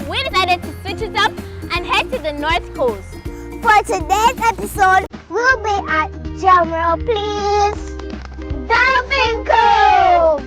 we decided to switch it up and head to the North Coast. For today's episode, we'll be at, drumroll please, Dolphin Cove!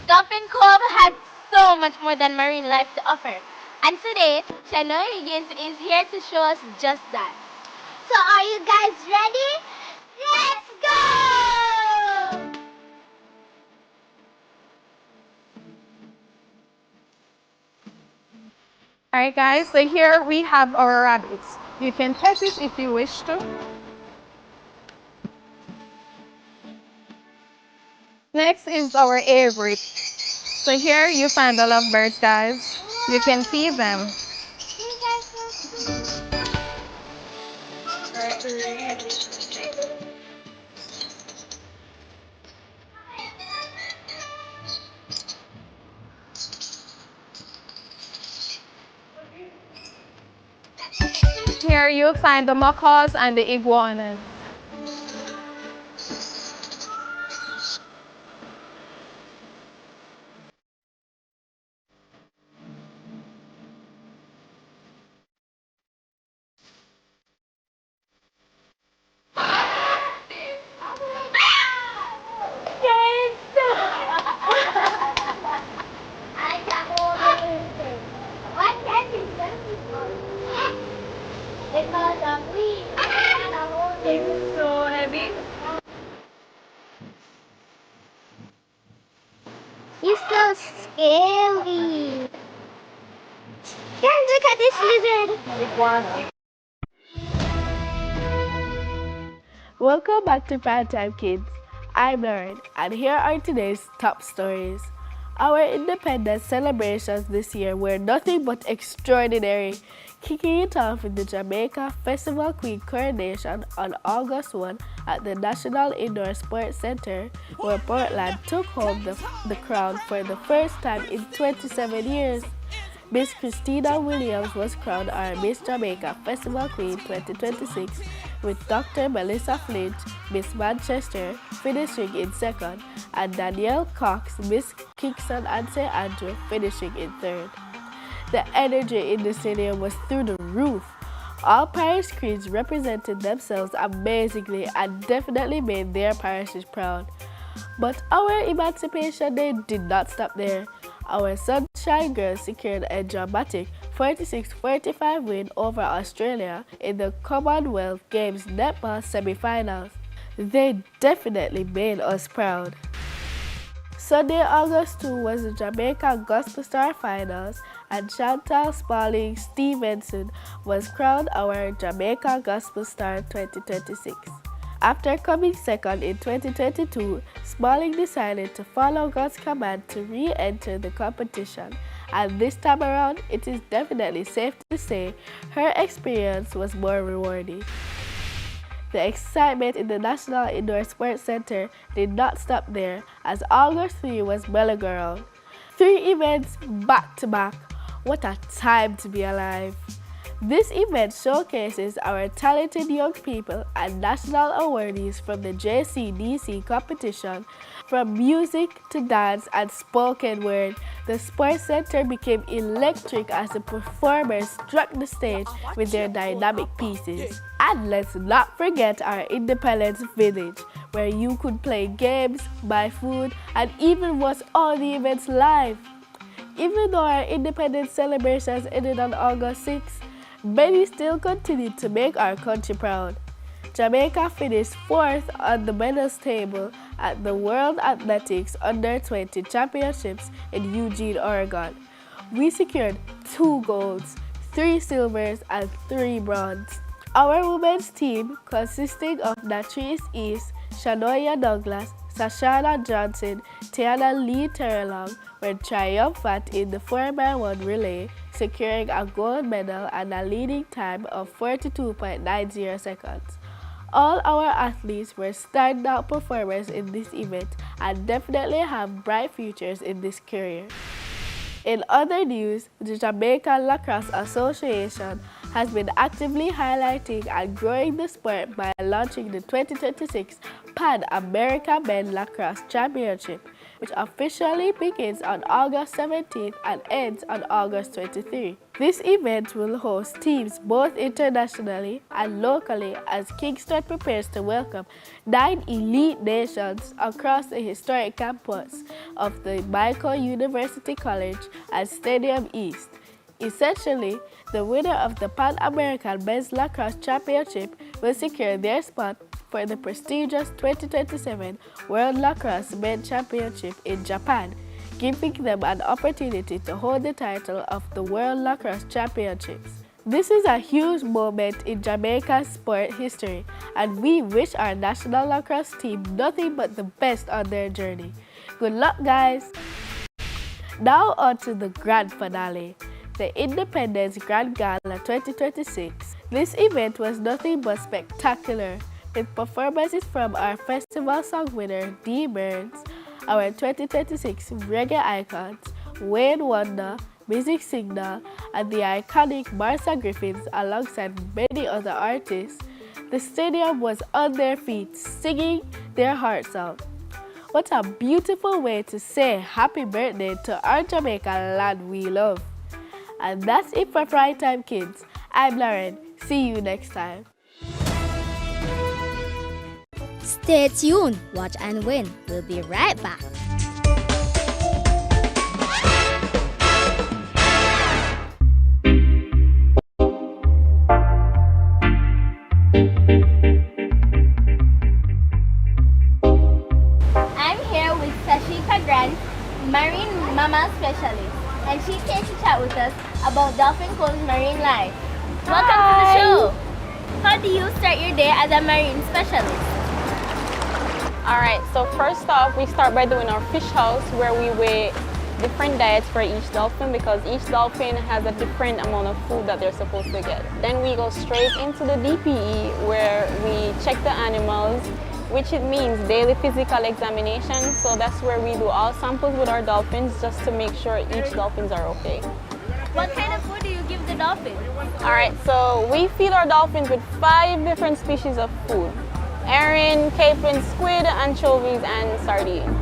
Dolphin Cove has so much more than marine life to offer. And today, Shanoy Higgins is here to show us just that. So are you guys ready? Let's go! Alright guys, so here we have our rabbits. You can pet it if you wish to. Next is our aviary. So here you find the lovebirds, guys. You can feed them. Here you'll find the macaws and the iguanas. It's so heavy. You're so scary. Guys, look at this lizard. Welcome back to Primetime Kids. I'm Lauren, and here are today's top stories. Our independence celebrations this year were nothing but extraordinary, kicking it off with the Jamaica Festival Queen coronation on August 1 at the National Indoor Sports Center, where Portland took home the crown for the first time in 27 years. Miss Christina Williams was crowned our Miss Jamaica Festival Queen 2026, with Dr. Melissa Flint, Miss Manchester, finishing in second, and Danielle Cox, Miss Kingston and St. Andrew, finishing in third. The energy in the stadium was through the roof. All parish queens represented themselves amazingly and definitely made their parishes proud. But our Emancipation Day did not stop there. Our Sunshine Girls secured a dramatic 46-45 win over Australia in the Commonwealth Games netball semi-finals. They definitely made us proud. Sunday, August 2 was the Jamaica Gospel Star Finals, and Chantal Spalding Stevenson was crowned our Jamaica Gospel Star 2026. After coming second in 2022, Spalding decided to follow God's command to re-enter the competition, and this time around, it is definitely safe to say her experience was more rewarding. The excitement in the National Indoor Sports Center did not stop there, as August 3 was Melagirl. 3 events back to back. What a time to be alive! This event showcases our talented young people and national awardees from the JCDC competition. From music to dance and spoken word, the Sports Center became electric as the performers struck the stage with their dynamic pieces. And let's not forget our Independence Village, where you could play games, buy food, and even watch all the events live. Even though our independence celebrations ended on August 6, many still continued to make our country proud. Jamaica finished 4th on the medals table at the World Athletics Under-20 Championships in Eugene, Oregon. We secured 2 golds, 3 silvers, and 3 bronze. Our women's team, consisting of Natrice East, Shanoya Douglas, Sashana Johnson, Tiana Lee Terrelong, were triumphant in the 4x1 relay, securing a gold medal and a leading time of 42.90 seconds. All our athletes were standout performers in this event and definitely have bright futures in this career. In other news, the Jamaica Lacrosse Association has been actively highlighting and growing the sport by launching the 2026 Pan America Men Lacrosse Championship, which officially begins on August 17th and ends on August 23. This event will host teams both internationally and locally as Kingston prepares to welcome 9 elite nations across the historic campus of the Michael University College and Stadium East. Essentially, the winner of the Pan American Men's Lacrosse Championship will secure their spot for the prestigious 2027 World Lacrosse Men Championship in Japan, giving them an opportunity to hold the title of the World Lacrosse Championships. This is a huge moment in Jamaica's sport history, and we wish our national lacrosse team nothing but the best on their journey. Good luck, guys! Now on to the grand finale, the Independence Grand Gala 2026. This event was nothing but spectacular, with performances from our festival song winner D Burns, our 2026 reggae icons Wayne Wonder, Music Signal, and the iconic Martha Griffins alongside many other artists. The stadium was on their feet singing their hearts out. What a beautiful way to say happy birthday to our Jamaica land we love. And that's it for Prime Time Kids. I'm Lauren. See you next time. Stay tuned. Watch and win. We'll be right back. I'm here with Sashika Grant, marine mammal specialist, and she came to chat with us about Dolphin Cove's marine life. Welcome to the show. How do you start your day as a marine specialist? Alright, so first off, we start by doing our fish house where we weigh different diets for each dolphin because each dolphin has a different amount of food that they're supposed to get. Then we go straight into the DPE where we check the animals, which it means daily physical examination. So that's where we do all samples with our dolphins just to make sure each dolphins are okay. What kind of food do you give the dolphins? Alright, so we feed our dolphins with 5 different species of food. Herring, capelin, squid, anchovies, and sardine.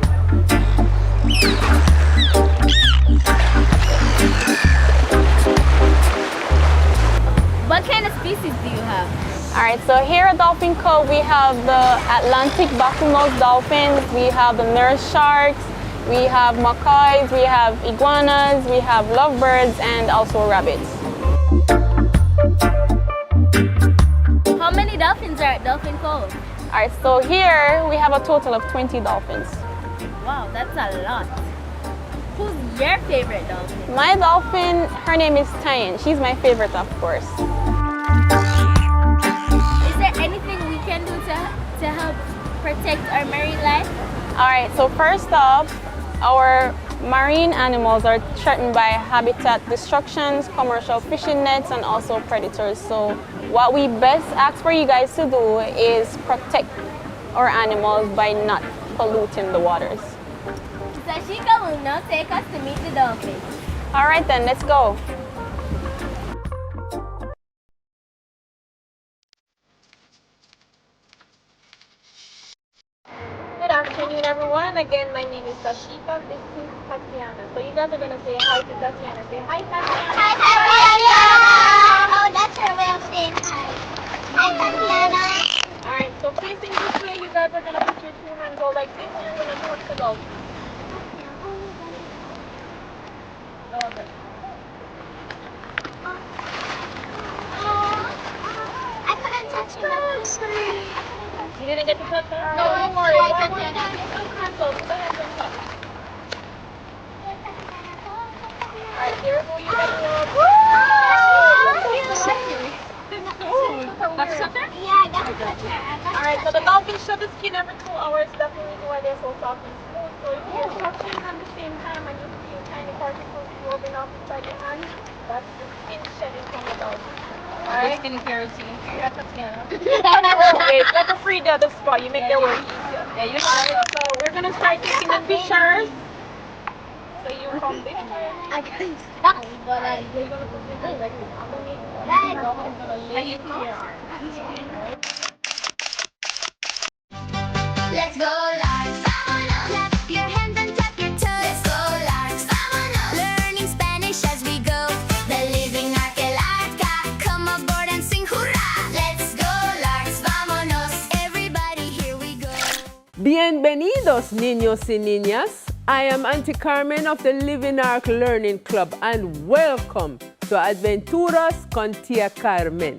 What kind of species do you have? Alright, so here at Dolphin Cove, we have the Atlantic bottlenose dolphins, we have the nurse sharks, we have macaws, we have iguanas, we have lovebirds, and also rabbits. How many dolphins are at Dolphin Cove? Alright, so here we have a total of 20 dolphins. Wow, that's a lot. Who's your favorite dolphin? My dolphin, her name is Tyan. She's my favorite, of course. Is there anything we can do to help protect our marine life? Alright, so first off, our marine animals are threatened by habitat destructions, commercial fishing nets, and also predators. So what we best ask for you guys to do is protect our animals by not polluting the waters. Sashika will now take us to meet the dolphins. Alright then, let's go. Good afternoon, everyone. Again, my name is Sashika. This is Tatiana. So you guys are going to say hi to Tatiana. Say hi, Tatiana. Hi, Tatiana. Oh, that's her way of saying hi. Hi, Tatiana. Alright, so facing this way, you guys are going to put your 2 hands out like this. You're going to touch the dolphin. Okay. I couldn't touch the You didn't get to touch that? No, don't worry. Go ahead and touch. Alright, here go you guys. That's something? Yeah, I got it. Alright, so the dolphins shed the skin every 2 hours. That's the reason why they're so soft and smooth. So if you're touching at the same time and you feel tiny particles rubbing off inside your hand, that's the skin shedding from the dolphin. Alright. Yeah, Tatiana. Oh, wait, let us free the other spot. You make their work easier. Yeah, you know. So we're gonna start taking the pictures. So you come this way. I can't stop. You're gonna put it like underneath. Dolphin's gonna lay it here. Let's go, Lars. Vámonos. Clap your hands and tap your toes. Let's go, Lars. Vámonos. Learning Spanish as we go. The living arquelarca. Come aboard and sing hurrah. Let's go, Lars. Vámonos. Everybody, here we go. Bienvenidos, niños y niñas. I am Auntie Carmen of the Living Ark Learning Club and welcome to Aventuras con Tia Carmen.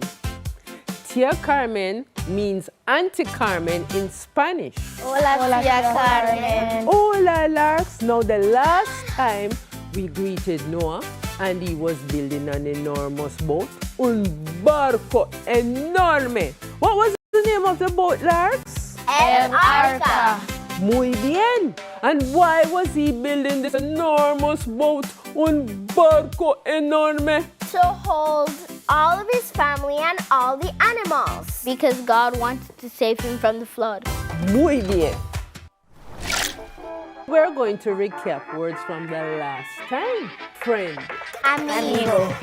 Tia Carmen means Auntie Carmen in Spanish. Hola, Tia Carmen. Hola, Larks. Now, the last time we greeted Noah and he was building an enormous boat, un barco enorme. What was the name of the boat, Larks? El Arca. Muy bien. And why was he building this enormous boat, un barco enorme? To hold all of his family and all the animals. Because God wanted to save him from the flood. Muy bien. We're going to recap words from the last time. Friend, Amigo.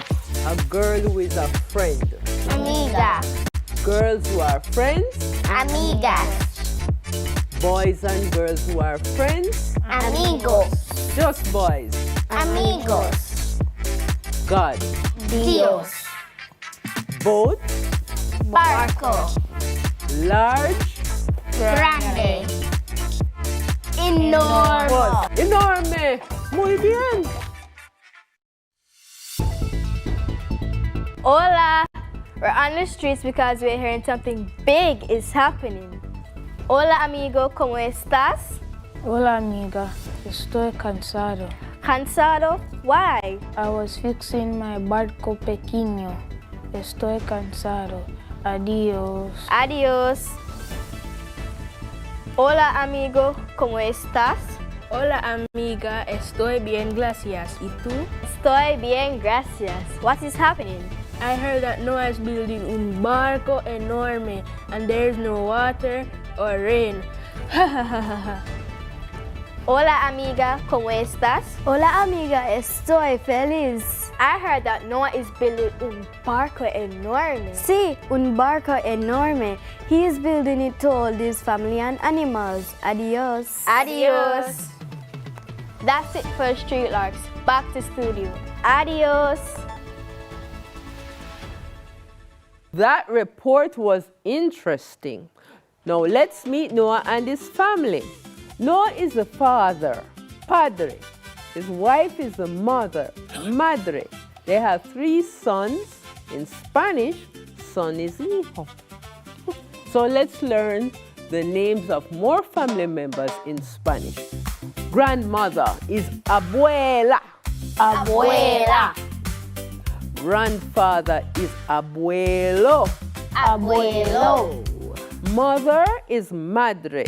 a girl who is a friend. Amiga. Girls who are friends, Amigas. boys and girls who are friends, Amigos. just boys. Amigos. God, Dios. boat, Barco. large, Grande. Enorme. enorme. Muy bien. Hola. We're on the streets because we're hearing something big is happening. Hola, amigo, ¿cómo estás? Hola amiga, estoy cansado. Cansado? Why? I was fixing my barco pequeño. Estoy cansado. Adiós. Adiós. Hola, amigo, ¿cómo estás? Hola amiga, estoy bien, gracias. ¿Y tú? Estoy bien, gracias. What is happening? I heard that Noah is building un barco enorme and there's no water or rain. Hola, amiga, ¿cómo estás? Hola, amiga, estoy feliz. I heard that Noah is building un barco enorme. Sí, un barco enorme. He is building it to hold his family and animals. Adios. Adios. That's it for Street Larks. Back to studio. Adios. That report was interesting. Now let's meet Noah and his family. Noah is the father, padre. His wife is the mother, madre. They have 3 sons. In Spanish, son is hijo. So let's learn the names of more family members in Spanish. Grandmother is abuela. Abuela. Grandfather is abuelo. Abuelo. Mother is madre.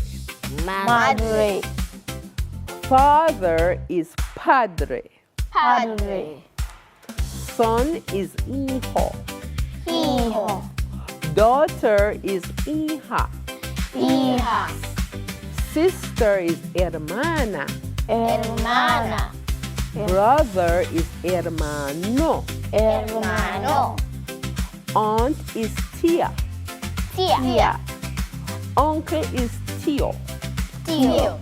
Madre. Father is padre. Padre. Son is hijo. Hijo. Daughter is hija. Hija. Sister is hermana. Hermana. Brother is hermano. Hermano. Aunt is tia. Tía. Uncle is tío. Tío.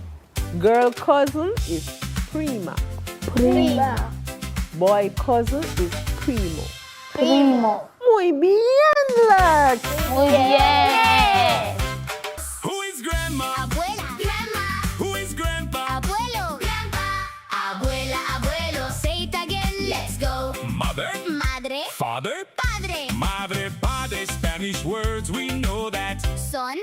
Girl cousin is prima. Prima. Boy cousin is primo. Primo. Muy bien, Lex. Muy bien. Who is grandma? Abuela. Grandma. Who is grandpa? Abuelo. Grandpa. Abuela, abuelo. Say it again. Let's go. Mother? Madre. Father? Padre. Madre, padre, Spanish words, we know that. Son.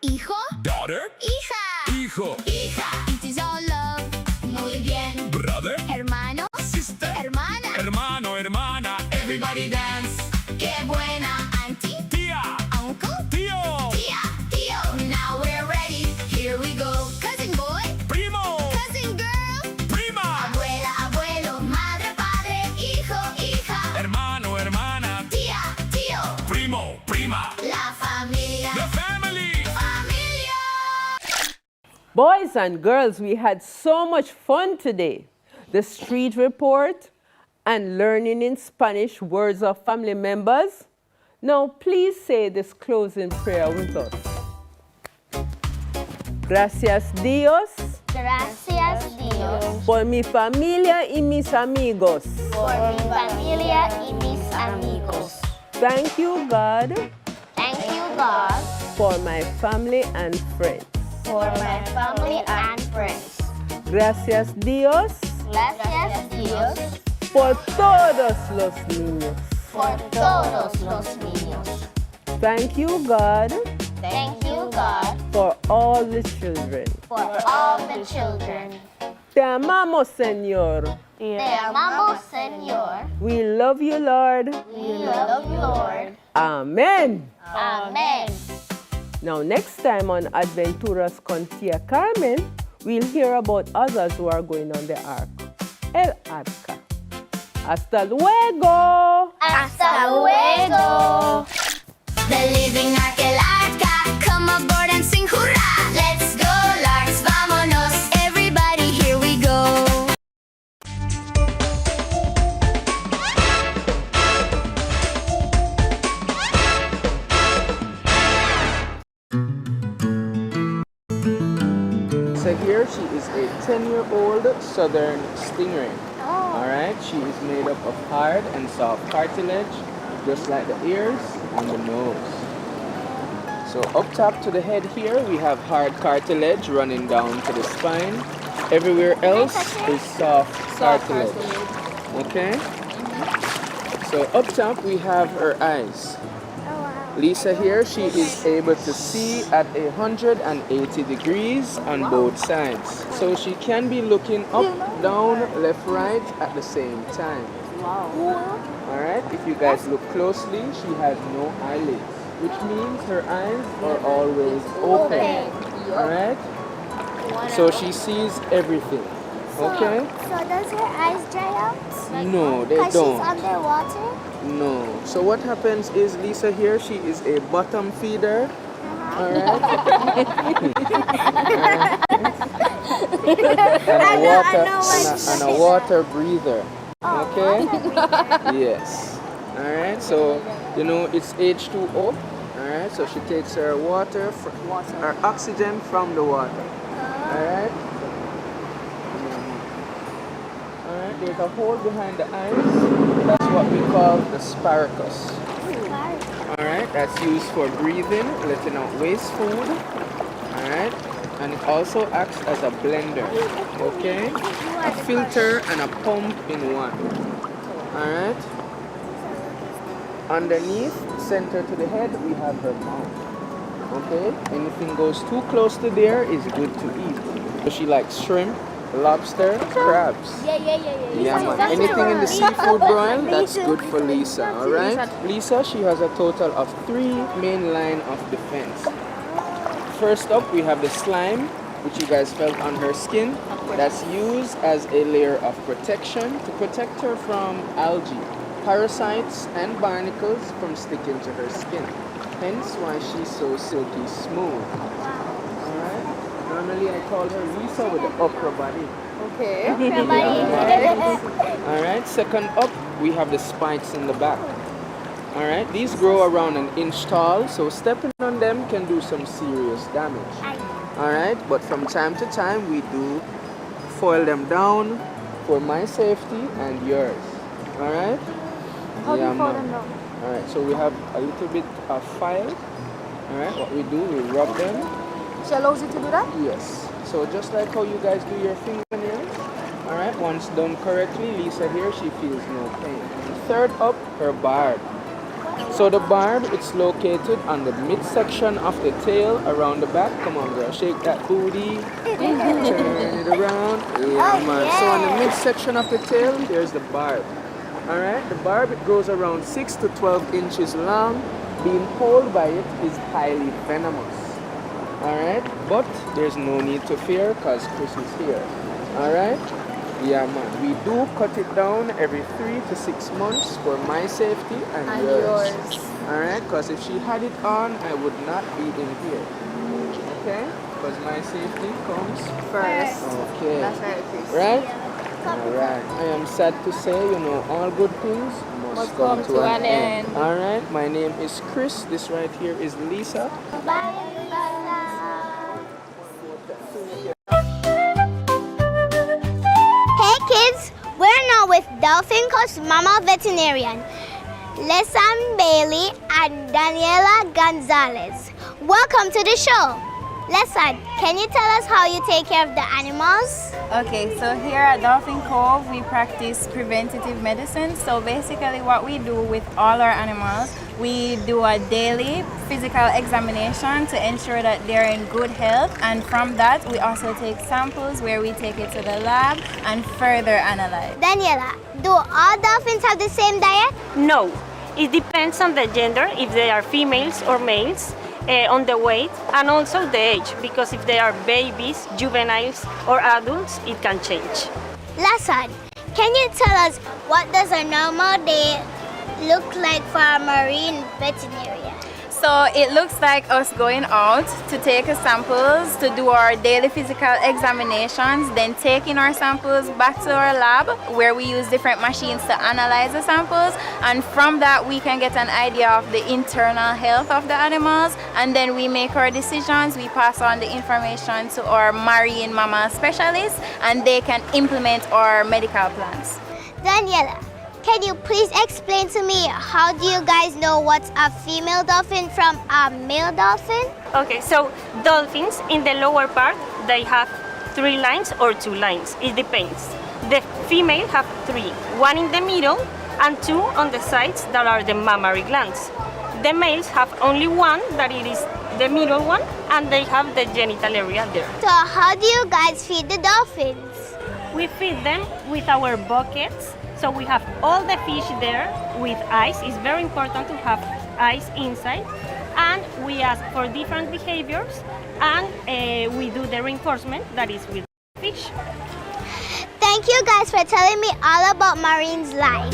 Hijo. Daughter? Hija. Hijo. Hija. It is all love. Muy bien. Brother? Hermano. Sister? Hermana. Hermano, hermana, everybody dance. Qué buena. Auntie. Tía, Uncle. tío, Tía. Tío. Now we're ready. Here we go. Cousin boy. primo, Cousin girl. prima, Abuela, abuelo. Madre, padre. Hijo, hija. hermano, hermana, Tía. Tío. Boys and girls, we had so much fun today. The street report and learning in Spanish words of family members. Now, please say this closing prayer with us. Gracias Dios Gracias Dios por mi familia y mis amigos. por mi familia y mis amigos. Thank you, God, Thank you, God, for my family and friends. for my family and friends. Gracias Dios Gracias Dios por todos los niños. por todos los niños. Thank you, God, Thank you, God, for all the children. for all the children. Te amamos, Señor. Te amamos, Señor. We love you, Lord. We love you, Lord. Amen. Amen. Now, next time on Adventuras con Tia Carmen, we'll hear about others who are going on the ark. El Arca. Hasta luego. Hasta luego. The living arca, come aboard and sing hurrah! Let's go, larks, vámonos! Everybody, here we go! So here she is a 10-year-old southern stingray. Alright, she is made up of hard and soft cartilage, just like the ears and the nose. So up top to the head here, we have hard cartilage running down to the spine. Everywhere else is soft cartilage. Okay? So up top we have her eyes. Lisa here, she is able to see at 180 degrees on both sides. So she can be looking up, down, left, right at the same time. Alright, if you guys look closely, she has no eyelids, which means her eyes are always open. Alright? So she sees everything. Okay? So does her eyes dry out? No, they Because she's don't. underwater? No. So what happens is Lisa here, she is a bottom feeder. Alright? And a water breather. Okay? Yes. Alright, so you know it's H2O. Alright, so she takes her water, her oxygen from the water. Alright? Alright, there's a hole behind the eyes. That's what we call the spiracus. Alright, that's used for breathing, letting out waste food. Alright, and it also acts as a blender. Okay? A filter and a pump in one. Alright? Underneath, center to the head, we have her mouth. Okay? Anything goes too close to there is good to eat. So she likes shrimp, lobster, crabs. Yeah, man. Anything in the seafood broil, that's good for Lisa, alright? Lisa, she has a total of 3 main line of defense. First up, we have the slime, which you guys felt on her skin. That's used as a layer of protection to protect her from algae, parasites, and barnacles from sticking to her skin. Hence why she's so silky smooth. Alright? Normally I call her Lisa with the upper body. Okay. Alright, second up, we have the spikes in the back. Alright, these grow around an inch tall, so stepping on them can do some serious damage. Alright, but from time to time we do foil them down for my safety and yours. Alright? How do you fold them down? Alright, so we have a little bit of file. Alright, what we do, we rub them. She allows you to do that? Yes. So just like how you guys do your fingernails. Alright, once done correctly, Lisa here, she feels no pain. Third up, her barb. So the barb, it's located on the midsection of the tail around the back. Come on girl, shake that booty. Turn it around. Yeah, man. So on the midsection of the tail, there's the barb. Alright, the barb, it grows around 6 to 12 inches long. Being pulled by it is highly venomous. Alright, but there's no need to fear because Chris is here. Alright? Yeah man, we do cut it down every 3 to 6 months for my safety and yours. Alright, because if she had it on, I would not be in here. Okay? because my safety comes First. Okay. That's right, Chris. Right? Alright. I am sad to say, all good things must come to an end. Alright. My name is Chris. This right here is Lisa. Bye, Hey kids, we're now with Dolphin Cove's Mama Veterinarian, Lesan Bailey and Daniela Gonzalez. Welcome to the show. Lesan, can you tell us how you take care of the animals? Okay, so here at Dolphin Cove, we practice preventative medicine. So basically what we do with all our animals, we do a daily physical examination to ensure that they're in good health. And from that, we also take samples where we take it to the lab and further analyze. Daniela, do all dolphins have the same diet? No, it depends on the gender, if they are females or males, on the weight, and also the age, because if they are babies, juveniles, or adults, it can change. Lesan, can you tell us what does a normal day look like for a marine veterinarian? So it looks like us going out to take samples, to do our daily physical examinations, then taking our samples back to our lab where we use different machines to analyze the samples, and from that we can get an idea of the internal health of the animals, and then we make our decisions. We pass on the information to our marine mammal specialists and they can implement our medical plans. Daniela, can you please explain to me how do you guys know what's a female dolphin from a male dolphin? Okay, so dolphins in the lower part, they have 3 lines or 2 lines. It depends. The female have 3, 1 in the middle and 2 on the sides that are the mammary glands. The males have only 1, that it is the middle one, and they have the genital area there. So how do you guys feed the dolphins? We feed them with our buckets. So we have all the fish there with ice. It's very important to have ice inside. And we ask for different behaviors, and we do the reinforcement that is with fish. Thank you guys for telling me all about marine's life.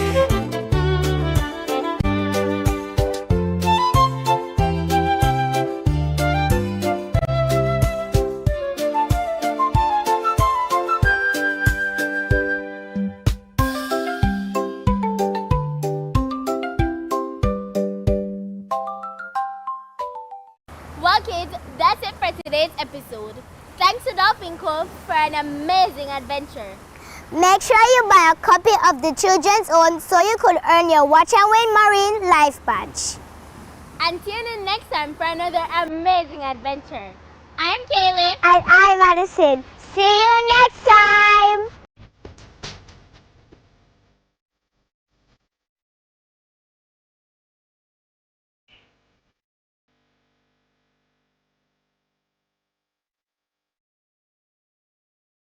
Well kids, that's it for today's episode. Thanks to Dolphin Cove for an amazing adventure. Make sure you buy a copy of the Children's Own so you could earn your Watch and Win Marine Life Badge. And tune in next time for another amazing adventure. I'm Kailey. And I'm Madison. See you next time!